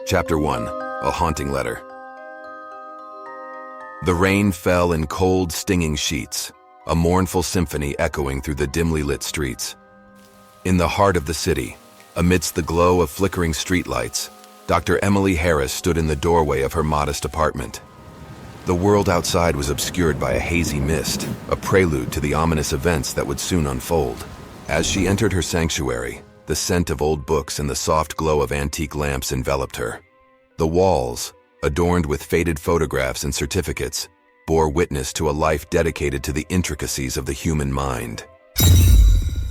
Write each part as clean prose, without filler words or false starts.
Chapter 1. A Haunting Letter. The rain fell in cold, stinging sheets, a mournful symphony echoing through the dimly lit streets. In the heart of the city, amidst the glow of flickering streetlights, Dr. Emily Harris stood in the doorway of her modest apartment. The world outside was obscured by a hazy mist, a prelude to the ominous events that would soon unfold. As she entered her sanctuary, the scent of old books and the soft glow of antique lamps enveloped her. The walls, adorned with faded photographs and certificates, bore witness to a life dedicated to the intricacies of the human mind.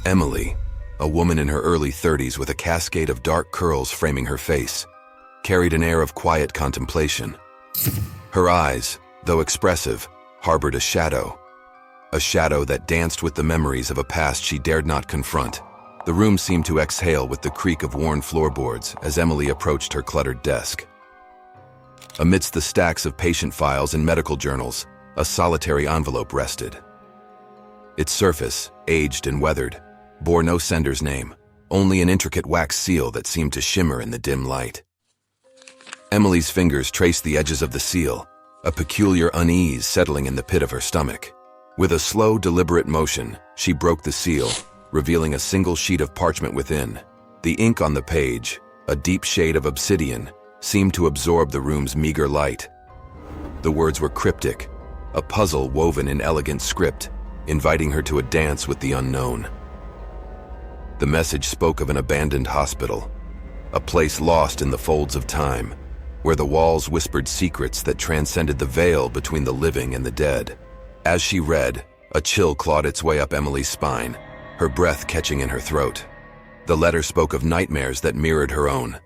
Emily, a woman in her early 30s with a cascade of dark curls framing her face, carried an air of quiet contemplation. Her eyes, though expressive, harbored a shadow that danced with the memories of a past she dared not confront. The room seemed to exhale with the creak of worn floorboards as Emily approached her cluttered desk. Amidst the stacks of patient files and medical journals, a solitary envelope rested. Its surface, aged and weathered, bore no sender's name, only an intricate wax seal that seemed to shimmer in the dim light. Emily's fingers traced the edges of the seal, a peculiar unease settling in the pit of her stomach. With a slow, deliberate motion, she broke the seal, revealing a single sheet of parchment within. The ink on the page, a deep shade of obsidian, seemed to absorb the room's meager light. The words were cryptic, a puzzle woven in elegant script, inviting her to a dance with the unknown. The message spoke of an abandoned hospital, a place lost in the folds of time, where the walls whispered secrets that transcended the veil between the living and the dead. As she read, a chill clawed its way up Emily's spine, her breath catching in her throat. The letter spoke of nightmares that mirrored her own,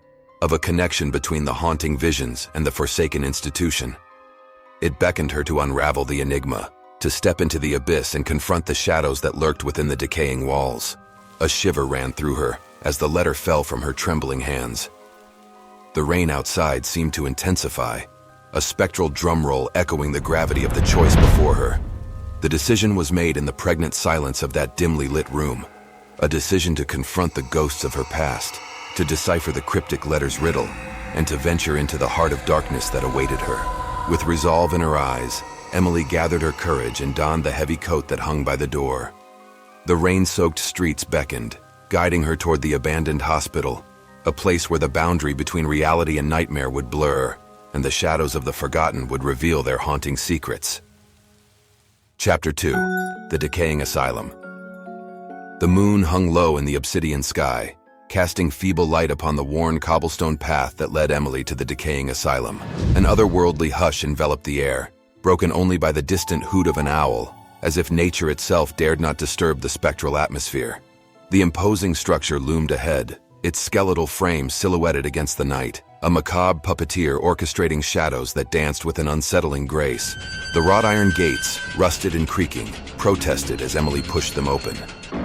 of a connection between the haunting visions and the forsaken institution. It beckoned her to unravel the enigma, to step into the abyss and confront the shadows that lurked within the decaying walls. A shiver ran through her as the letter fell from her trembling hands. The rain outside seemed to intensify, a spectral drum roll echoing the gravity of the choice before her. The decision was made in the pregnant silence of that dimly lit room, a decision to confront the ghosts of her past, to decipher the cryptic letter's riddle, and to venture into the heart of darkness that awaited her. With resolve in her eyes, Emily gathered her courage and donned the heavy coat that hung by the door. The rain-soaked streets beckoned, guiding her toward the abandoned hospital, a place where the boundary between reality and nightmare would blur, and the shadows of the forgotten would reveal their haunting secrets. Chapter 2. The Decaying Asylum. The moon hung low in the obsidian sky, casting feeble light upon the worn cobblestone path that led Emily to the decaying asylum. An otherworldly hush enveloped the air, broken only by the distant hoot of an owl, as if nature itself dared not disturb the spectral atmosphere. The imposing structure loomed ahead, its skeletal frame silhouetted against the night, a macabre puppeteer orchestrating shadows that danced with an unsettling grace. The wrought iron gates, rusted and creaking, protested as Emily pushed them open.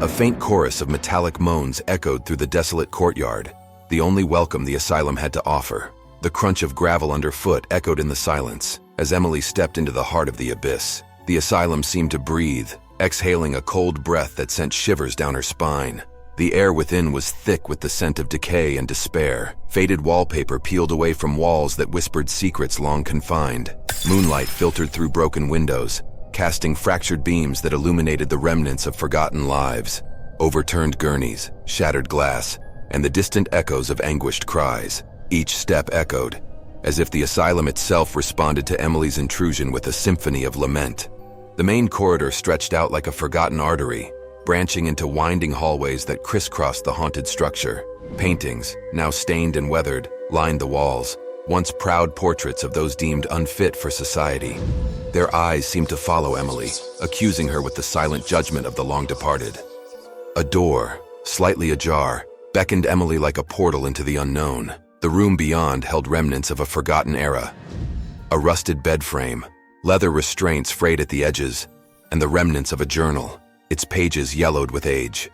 A faint chorus of metallic moans echoed through the desolate courtyard, the only welcome the asylum had to offer. The crunch of gravel underfoot echoed in the silence as Emily stepped into the heart of the abyss. The asylum seemed to breathe, exhaling a cold breath that sent shivers down her spine. The air within was thick with the scent of decay and despair. Faded wallpaper peeled away from walls that whispered secrets long confined. Moonlight filtered through broken windows, casting fractured beams that illuminated the remnants of forgotten lives. Overturned gurneys, shattered glass, and the distant echoes of anguished cries. Each step echoed, as if the asylum itself responded to Emily's intrusion with a symphony of lament. The main corridor stretched out like a forgotten artery, branching into winding hallways that crisscrossed the haunted structure. Paintings, now stained and weathered, lined the walls, once proud portraits of those deemed unfit for society. Their eyes seemed to follow Emily, accusing her with the silent judgment of the long-departed. A door, slightly ajar, beckoned Emily like a portal into the unknown. The room beyond held remnants of a forgotten era. A rusted bed frame, leather restraints frayed at the edges, and the remnants of a journal, its pages yellowed with age.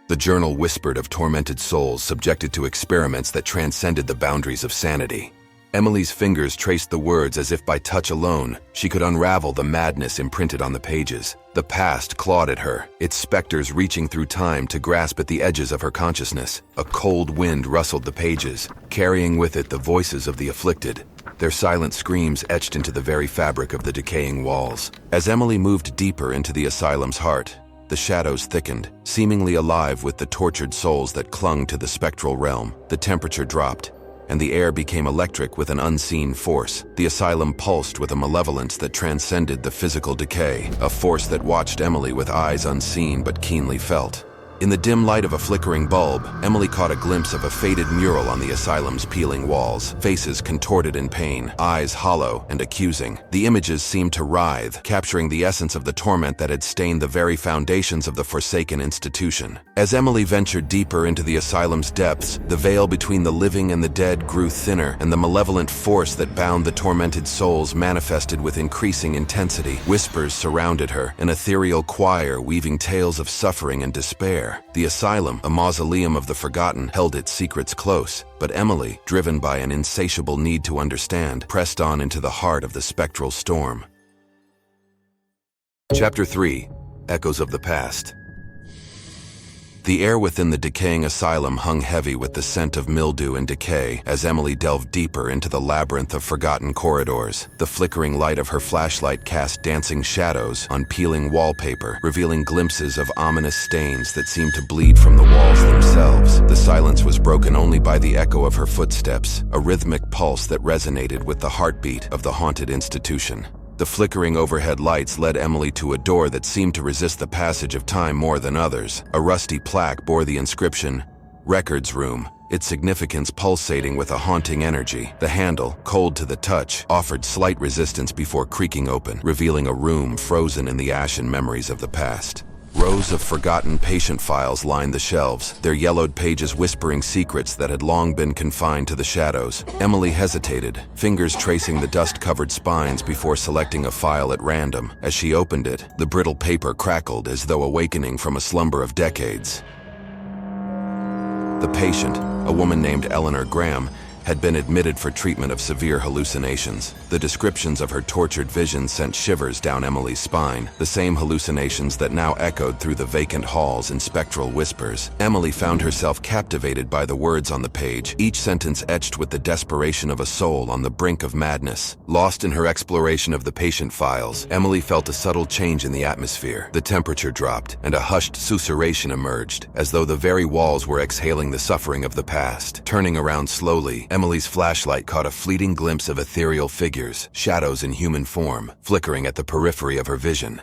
The journal whispered of tormented souls subjected to experiments that transcended the boundaries of sanity. Emily's fingers traced the words as if by touch alone, she could unravel the madness imprinted on the pages. The past clawed at her, its specters reaching through time to grasp at the edges of her consciousness. A cold wind rustled the pages, carrying with it the voices of the afflicted, their silent screams etched into the very fabric of the decaying walls. As Emily moved deeper into the asylum's heart, the shadows thickened, seemingly alive with the tortured souls that clung to the spectral realm. The temperature dropped, and the air became electric with an unseen force. The asylum pulsed with a malevolence that transcended the physical decay, a force that watched Emily with eyes unseen but keenly felt. In the dim light of a flickering bulb, Emily caught a glimpse of a faded mural on the asylum's peeling walls, faces contorted in pain, eyes hollow and accusing. The images seemed to writhe, capturing the essence of the torment that had stained the very foundations of the forsaken institution. As Emily ventured deeper into the asylum's depths, the veil between the living and the dead grew thinner, and the malevolent force that bound the tormented souls manifested with increasing intensity. Whispers surrounded her, an ethereal choir weaving tales of suffering and despair. The asylum, a mausoleum of the forgotten, held its secrets close, but Emily, driven by an insatiable need to understand, pressed on into the heart of the spectral storm. Chapter 3. Echoes of the Past. The air within the decaying asylum hung heavy with the scent of mildew and decay as Emily delved deeper into the labyrinth of forgotten corridors. The flickering light of her flashlight cast dancing shadows on peeling wallpaper, revealing glimpses of ominous stains that seemed to bleed from the walls themselves. The silence was broken only by the echo of her footsteps, a rhythmic pulse that resonated with the heartbeat of the haunted institution. The flickering overhead lights led Emily to a door that seemed to resist the passage of time more than others. A rusty plaque bore the inscription, "Records Room," its significance pulsating with a haunting energy. The handle, cold to the touch, offered slight resistance before creaking open, revealing a room frozen in the ashen memories of the past. Rows of forgotten patient files lined the shelves, their yellowed pages whispering secrets that had long been confined to the shadows. Emily hesitated, fingers tracing the dust-covered spines before selecting a file at random. As she opened it, the brittle paper crackled as though awakening from a slumber of decades. The patient, a woman named Eleanor Graham, had been admitted for treatment of severe hallucinations. The descriptions of her tortured visions sent shivers down Emily's spine, the same hallucinations that now echoed through the vacant halls in spectral whispers. Emily found herself captivated by the words on the page, each sentence etched with the desperation of a soul on the brink of madness. Lost in her exploration of the patient files, Emily felt a subtle change in the atmosphere. The temperature dropped, and a hushed susurration emerged, as though the very walls were exhaling the suffering of the past. Turning around slowly, Emily's flashlight caught a fleeting glimpse of ethereal figures, shadows in human form, flickering at the periphery of her vision.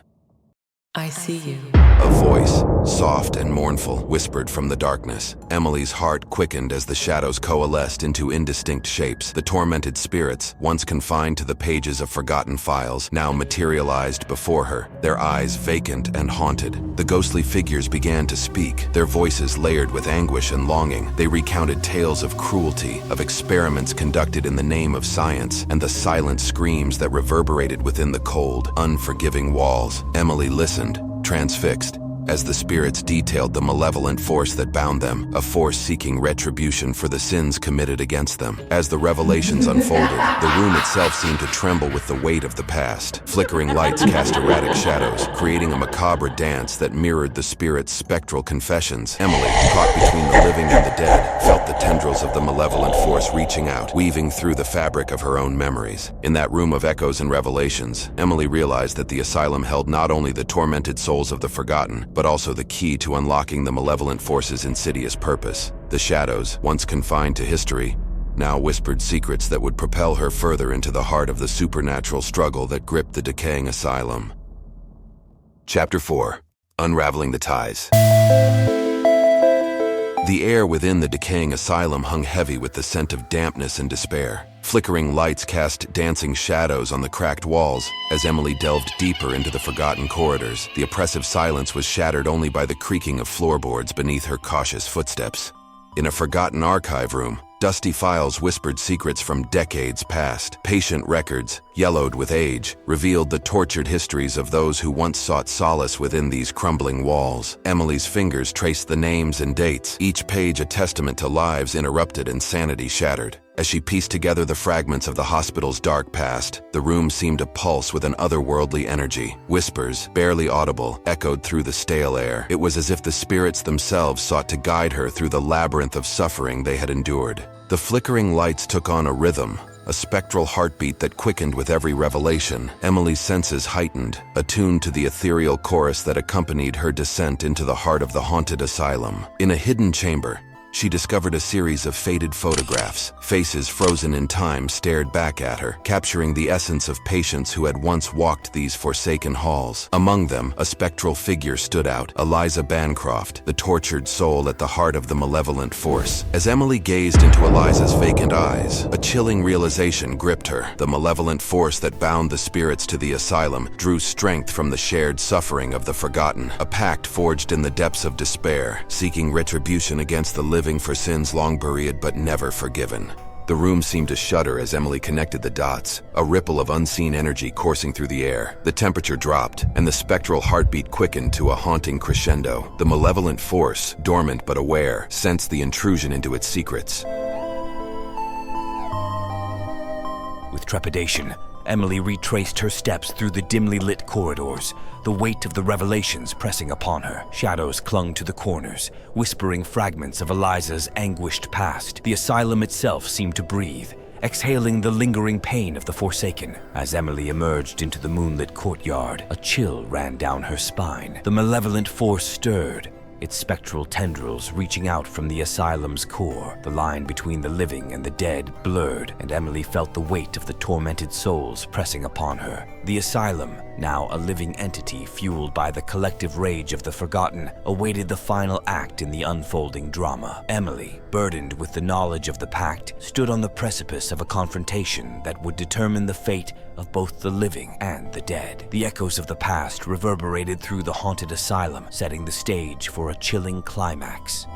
I see you. A voice, soft and mournful, whispered from the darkness. Emily's heart quickened as the shadows coalesced into indistinct shapes. The tormented spirits, once confined to the pages of forgotten files, now materialized before her, their eyes vacant and haunted. The ghostly figures began to speak, their voices layered with anguish and longing. They recounted tales of cruelty, of experiments conducted in the name of science, and the silent screams that reverberated within the cold, unforgiving walls. Emily listened, transfixed, as the spirits detailed the malevolent force that bound them, a force seeking retribution for the sins committed against them. As the revelations unfolded, the room itself seemed to tremble with the weight of the past. Flickering lights cast erratic shadows, creating a macabre dance that mirrored the spirits' spectral confessions. Emily, caught between the living and the dead, felt the tendrils of the malevolent force reaching out, weaving through the fabric of her own memories. In that room of echoes and revelations, Emily realized that the asylum held not only the tormented souls of the forgotten, but also the key to unlocking the malevolent force's insidious purpose. The shadows, once confined to history, now whispered secrets that would propel her further into the heart of the supernatural struggle that gripped the decaying asylum. Chapter 4. Unraveling the Ties. The air within the decaying asylum hung heavy with the scent of dampness and despair. Flickering lights cast dancing shadows on the cracked walls. As Emily delved deeper into the forgotten corridors, the oppressive silence was shattered only by the creaking of floorboards beneath her cautious footsteps. In a forgotten archive room, dusty files whispered secrets from decades past. Patient records, yellowed with age, revealed the tortured histories of those who once sought solace within these crumbling walls. Emily's fingers traced the names and dates, each page a testament to lives interrupted and sanity shattered. As she pieced together the fragments of the hospital's dark past, the room seemed to pulse with an otherworldly energy. Whispers, barely audible, echoed through the stale air. It was as if the spirits themselves sought to guide her through the labyrinth of suffering they had endured. The flickering lights took on a rhythm, a spectral heartbeat that quickened with every revelation. Emily's senses heightened, attuned to the ethereal chorus that accompanied her descent into the heart of the haunted asylum. In a hidden chamber, she discovered a series of faded photographs. Faces frozen in time stared back at her, capturing the essence of patients who had once walked these forsaken halls. Among them, a spectral figure stood out, Eliza Bancroft, the tortured soul at the heart of the malevolent force. As Emily gazed into Eliza's vacant eyes, a chilling realization gripped her. The malevolent force that bound the spirits to the asylum drew strength from the shared suffering of the forgotten, a pact forged in the depths of despair, seeking retribution against the living for sins long buried but never forgiven. The room seemed to shudder as Emily connected the dots, a ripple of unseen energy coursing through the air. The temperature dropped, and the spectral heartbeat quickened to a haunting crescendo. The malevolent force, dormant but aware, sensed the intrusion into its secrets. With trepidation, Emily retraced her steps through the dimly lit corridors, the weight of the revelations pressing upon her. Shadows clung to the corners, whispering fragments of Eliza's anguished past. The asylum itself seemed to breathe, exhaling the lingering pain of the forsaken. As Emily emerged into the moonlit courtyard, a chill ran down her spine. The malevolent force stirred, its spectral tendrils reaching out from the asylum's core. The line between the living and the dead blurred, and Emily felt the weight of the tormented souls pressing upon her. The asylum, now a living entity fueled by the collective rage of the forgotten, awaited the final act in the unfolding drama. Emily, burdened with the knowledge of the pact, stood on the precipice of a confrontation that would determine the fate of both the living and the dead. The echoes of the past reverberated through the haunted asylum, setting the stage for a chilling climax.